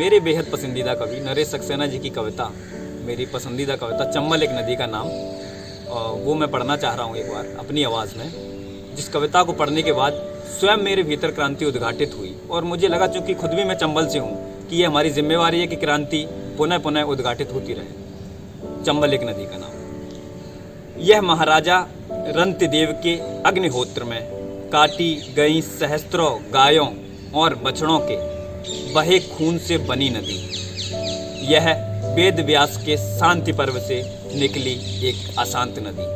मेरे बेहद पसंदीदा कवि नरेश सक्सेना जी की कविता, मेरी पसंदीदा कविता चंबल एक नदी का नाम, वो मैं पढ़ना चाह रहा हूँ एक बार अपनी आवाज़ में। जिस कविता को पढ़ने के बाद स्वयं मेरे भीतर क्रांति उद्घाटित हुई और मुझे लगा, चूँकि खुद भी मैं चंबल से हूँ, कि ये हमारी जिम्मेवारी है कि क्रांति पुनः पुनः उद्घाटित होती रहे। चंबल एक नदी का नाम। यह महाराजा रंतिदेव के अग्निहोत्र में काटी गई सहस्त्रों गायों और बछड़ों के बहे खून से बनी नदी। यह वेद व्यास के शांति पर्व से निकली एक अशांत नदी।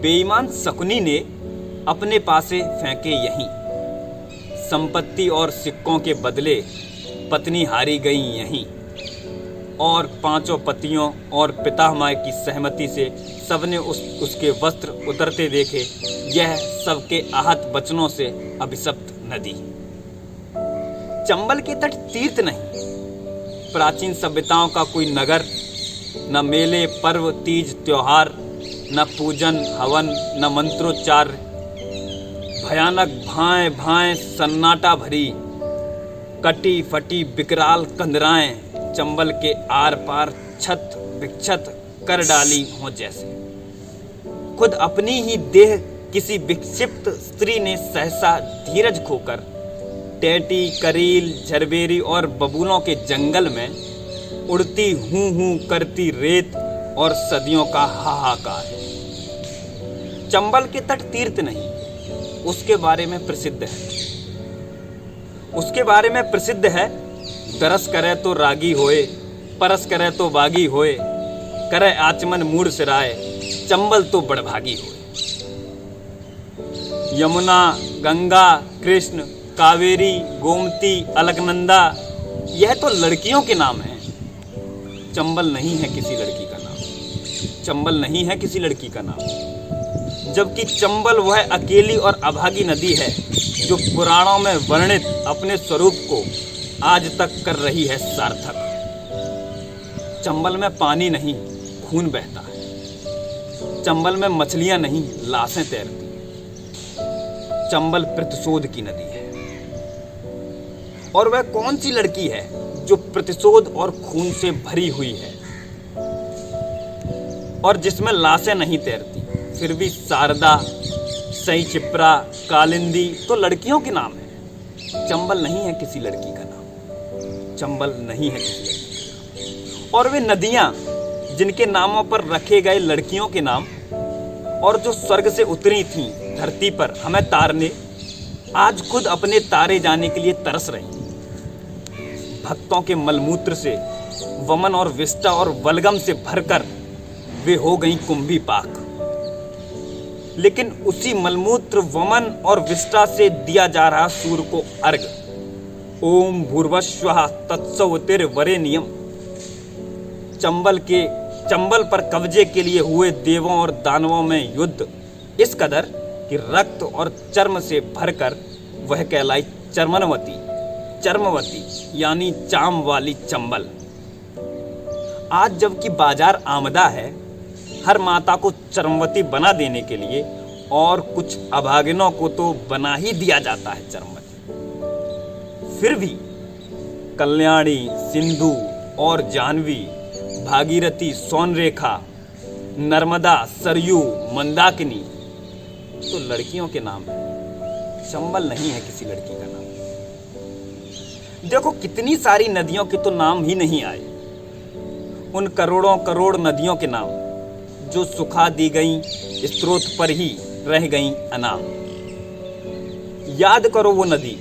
बेईमान शकुनी ने अपने पासे फेंके यहीं, संपत्ति और सिक्कों के बदले पत्नी हारी गई यहीं, और पांचों पतियों और पितामह की सहमति से सबने उसके वस्त्र उतरते देखे। यह सबके आहत वचनों से अभिशप्त नदी। चंबल के तट तीर्थ नहीं, प्राचीन सभ्यताओं का कोई नगर, न मेले पर्व तीज त्योहार, न पूजन हवन, न मंत्रोच्चार। भयानक भाएं भाएं सन्नाटा भरी कटी फटी विकराल कंदराएं चंबल के आर पार छत विक्षत कर डाली हो जैसे। खुद अपनी ही देह किसी विक्षिप्त स्त्री ने सहसा धीरज खोकर टेटी करील झरबेरी और बबूलों के जंगल में उड़ती हूं करती रेत और सदियों का हाहाकार। चंबल के तट तीर्थ नहीं, उसके बारे में प्रसिद्ध है। उसके बारे में प्रसिद्ध है, दरस करे तो रागी होए, परस करे तो बागी होए, करे आचमन मूड सिराए, चंबल तो बड़भागी होए। यमुना गंगा कृष्ण कावेरी गोमती अलकनंदा, यह तो लड़कियों के नाम हैं। चंबल नहीं है किसी लड़की का नाम। चंबल नहीं है किसी लड़की का नाम, जबकि चंबल वह अकेली और अभागी नदी है जो पुराणों में वर्णित अपने स्वरूप को आज तक कर रही है सार्थक। चंबल में पानी नहीं, खून बहता है। चंबल में मछलियां नहीं, लाशें तैरती हैं। चंबल प्रतिशोध की नदी है। और वह कौन सी लड़की है जो प्रतिशोध और खून से भरी हुई है और जिसमें लाशें नहीं तैरती? फिर भी शारदा, सई चिप्रा, कालिंदी तो लड़कियों के नाम है। चंबल नहीं है किसी लड़की का नाम। चंबल नहीं है किसी लड़की का नाम। और वे नदियां जिनके नामों पर रखे गए लड़कियों के नाम और जो स्वर्ग से उतरी थीं धरती पर हमें तारने, आज खुद अपने तारे जाने के लिए तरस रही। भक्तों के मलमूत्र से, वमन और विष्टा और बलगम से भरकर वे हो गई कुंभी पाक। लेकिन उसी मलमूत्र वमन और विष्टा से दिया जा रहा सूर्य को अर्घ। ओम भूर्भुवस्सुवः तत्सवितुर्वरेण्यम। चंबल पर कब्जे के लिए हुए देवों और दानवों में युद्ध इस कदर कि रक्त और चर्म से भरकर वह कहलाई चर्मवती यानी चाम वाली चंबल। आज जबकि बाजार आमदा है हर माता को चर्मवती बना देने के लिए, और कुछ अभागिनों को तो बना ही दिया जाता है चर्मवती, फिर भी कल्याणी, सिंधु और जाह्नवी, भागीरथी, सोनरेखा, नर्मदा, सरयू, मंदाकिनी तो लड़कियों के नाम है। चंबल नहीं है किसी लड़की का नाम। देखो कितनी सारी नदियों के तो नाम ही नहीं आए, उन करोड़ों करोड़ नदियों के नाम जो सुखा दी गई स्रोत पर ही रह गई अनाम। याद करो वो नदी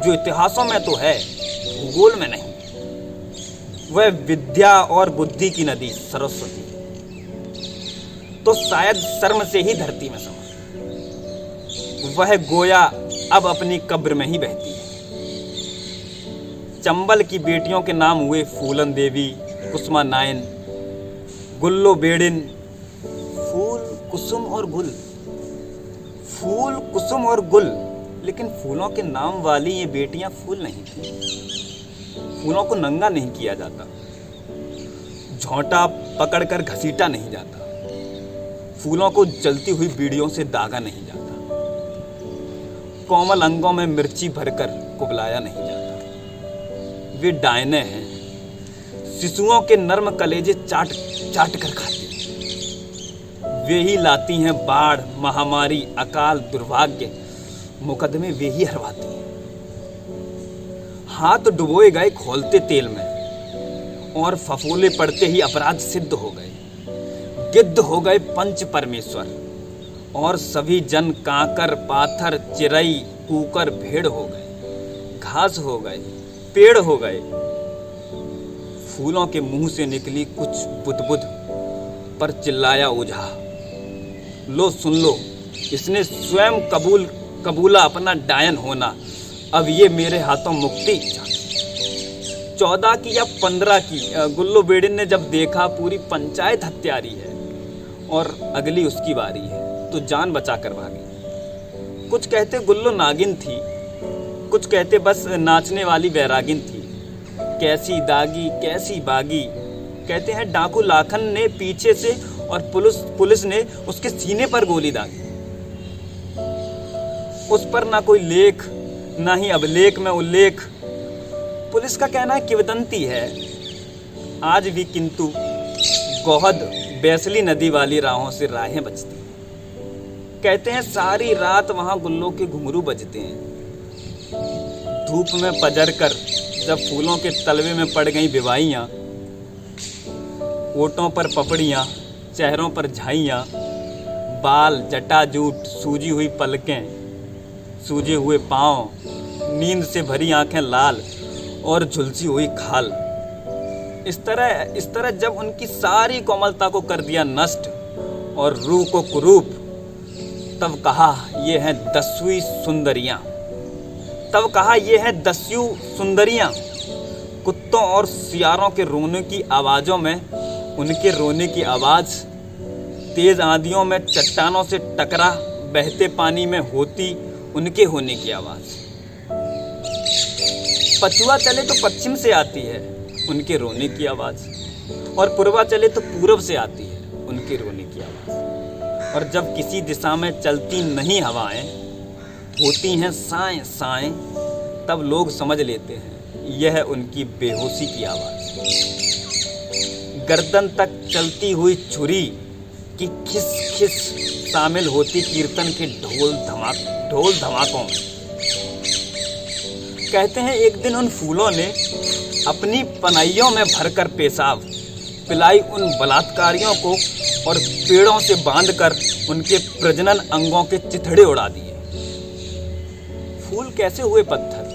जो इतिहासों में तो है, भूगोल में नहीं। वह विद्या और बुद्धि की नदी सरस्वती तो शायद शर्म से ही धरती में समा। वह गोया अब अपनी कब्र में ही बहती है। चंबल की बेटियों के नाम हुए फूलन देवी, कुसुमा नायन, गुल्लो बेड़िन। फूल कुसुम और गुल, फूल कुसुम और गुल, लेकिन फूलों के नाम वाली ये बेटियां फूल नहीं थी। फूलों को नंगा नहीं किया जाता, झोंटा पकड़कर घसीटा नहीं जाता, फूलों को जलती हुई बीड़ियों से दागा नहीं जाता, कोमल अंगों में मिर्ची भरकर कुबलाया नहीं जाता। वे डायने हैं, शिशुओं के नर्म कलेजे चाट चाट कर खाती हैं। वे ही लाती हैं बाढ़, महामारी, अकाल, दुर्भाग्य, मुकदमे वे ही हरवाती हैं। हाथ डुबोए गए खौलते तेल में और फफोले पड़ते ही अपराध सिद्ध हो गए। गिद्ध हो गए पंच परमेश्वर और सभी जन कांकर, पाथर, चिरई, कूकर, भेड़ हो गए। घास हो गए, पेड़ हो गए। फूलों के मुंह से निकली कुछ बुदबुद पर चिल्लाया ओझा, लो सुन लो, इसने स्वयं कबूला अपना डायन होना। अब ये मेरे हाथों मुक्ति। 14 की या 15 की गुल्लो बेड़िन ने जब देखा पूरी पंचायत हत्यारी है और अगली उसकी बारी है, तो जान बचा कर भागी। कुछ कहते गुल्लो नागिन थी, कुछ कहते बस नाचने वाली बैरागिन थी। कैसी दागी कैसी बागी, कहते हैं डाकू लाखन ने पीछे से और पुलिस ने उसके सीने पर गोली दागी। उस पर ना कोई लेख, ना ही अभिलेख में उल्लेख। पुलिस का कहना है किंवदंती है आज भी, किंतु गोहद बैसली नदी वाली राहों से राहें बचती हैं। कहते हैं सारी रात वहां गुल्लों के घुंघरू बजते हैं। धूप में पजर कर जब फूलों के तलवे में पड़ गई विवाहियां, ओठों पर पपड़ियां, चेहरों पर झाइयां, बाल जटाजूट, सूजी हुई पलकें, सूजे हुए पांव, नींद से भरी आंखें लाल और झुलसी हुई खाल। इस तरह जब उनकी सारी कोमलता को कर दिया नष्ट और रूह को कुरूप, तब कहा ये हैं 10वीं सुंदरियां। तब कहा ये हैं 10वीं सुंदरियां। कुत्तों और सियारों के रोने की आवाजों में उनके रोने की आवाज, तेज आंधियों में चट्टानों से टकरा बहते पानी में होती उनके होने की आवाज। पछुआ चले तो पश्चिम से आती है उनके रोने की आवाज, और पूर्वा चले तो पूर्व से आती है उनके रोने की आवाज। और जब किसी दिशा में चलती नहीं हवाएं, होती हैं साएं साएं, तब लोग समझ लेते हैं यह उनकी बेहोशी की आवाज। गर्दन तक चलती हुई छुरी की खिस खिस शामिल होती कीर्तन के ढोल धमाकों में। कहते हैं एक दिन उन फूलों ने अपनी पनाइयों में भरकर पेशाब पिलाई उन बलात्कारियों को और पेड़ों से बांधकर उनके प्रजनन अंगों के चिथड़े उड़ा दिए। फूल कैसे हुए पत्थर,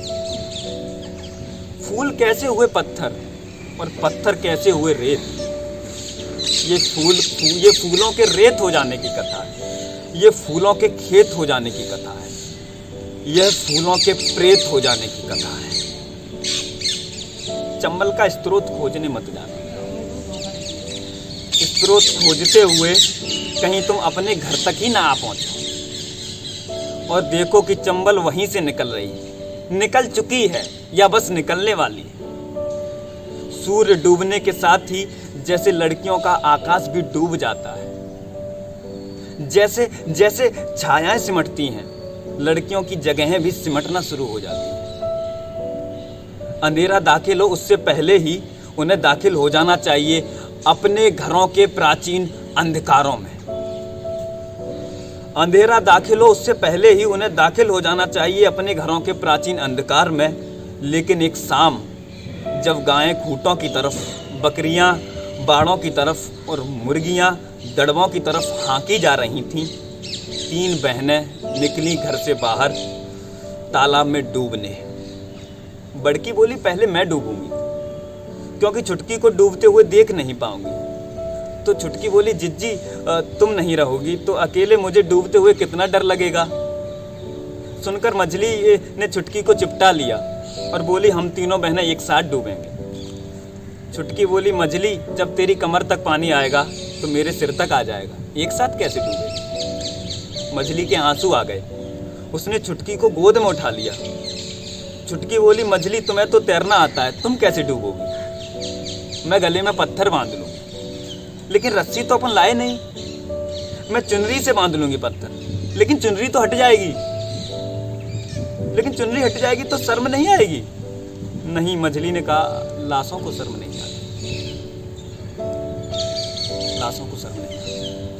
फूल कैसे हुए पत्थर, और पत्थर कैसे हुए रेत। ये फूलों के रेत हो जाने की कथा है, ये फूलों के खेत हो जाने की कथा है, यह फूलों के प्रेत हो जाने की कथा है। चंबल का स्रोत खोजने मत जाना। स्रोत खोजते हुए कहीं तुम अपने घर तक ही ना आ पहुंचो और देखो कि चंबल वहीं से निकल रही है, निकल चुकी है या बस निकलने वाली है। सूर्य डूबने के साथ ही जैसे लड़कियों का आकाश भी डूब जाता है, जैसे जैसे छायाएं सिमटती हैं, लड़कियों की जगहें भी सिमटना शुरू हो जाती हैं। अंधेरा दाखिल हो उससे पहले ही उन्हें दाखिल हो जाना चाहिए अपने घरों के प्राचीन अंधकारों में। अंधेरा दाखिल हो उससे पहले ही उन्हें दाखिल हो जाना चाहिए अपने घरों के प्राचीन अंधकार में। लेकिन एक शाम जब गायें खूंटों की तरफ, बकरियां बाड़ों की तरफ और मुर्गियां दड़बों की तरफ हाँकी जा रही थीं, 3 बहनें निकली घर से बाहर तालाब में डूबने। बड़की बोली पहले मैं डूबूंगी क्योंकि छुटकी को डूबते हुए देख नहीं पाऊंगी। तो छुटकी बोली जिज्जी तुम नहीं रहोगी तो अकेले मुझे डूबते हुए कितना डर लगेगा। सुनकर मछली ने छुटकी को चिपटा लिया और बोली हम तीनों बहनें एक साथ डूबेंगे। छुटकी बोली मछली जब तेरी कमर तक पानी आएगा तो मेरे सिर तक आ जाएगा, एक साथ कैसे डूबेगी। मछली के आंसू आ गए, उसने छुटकी को गोद में उठा लिया। छुटकी बोली मछली तुम्हें तो तैरना आता है, तुम कैसे डूबोगी। मैं गले में पत्थर बांध लूंगी लेकिन रस्सी तो अपन लाए नहीं। मैं चुनरी से बांध लूंगी पत्थर, लेकिन चुनरी तो हट जाएगी। लेकिन चुनरी हट जाएगी तो शर्म नहीं आएगी। नहीं, मछली ने कहा, लाशों को शर्म नहीं आती, लाशों को शर्म नहीं आती।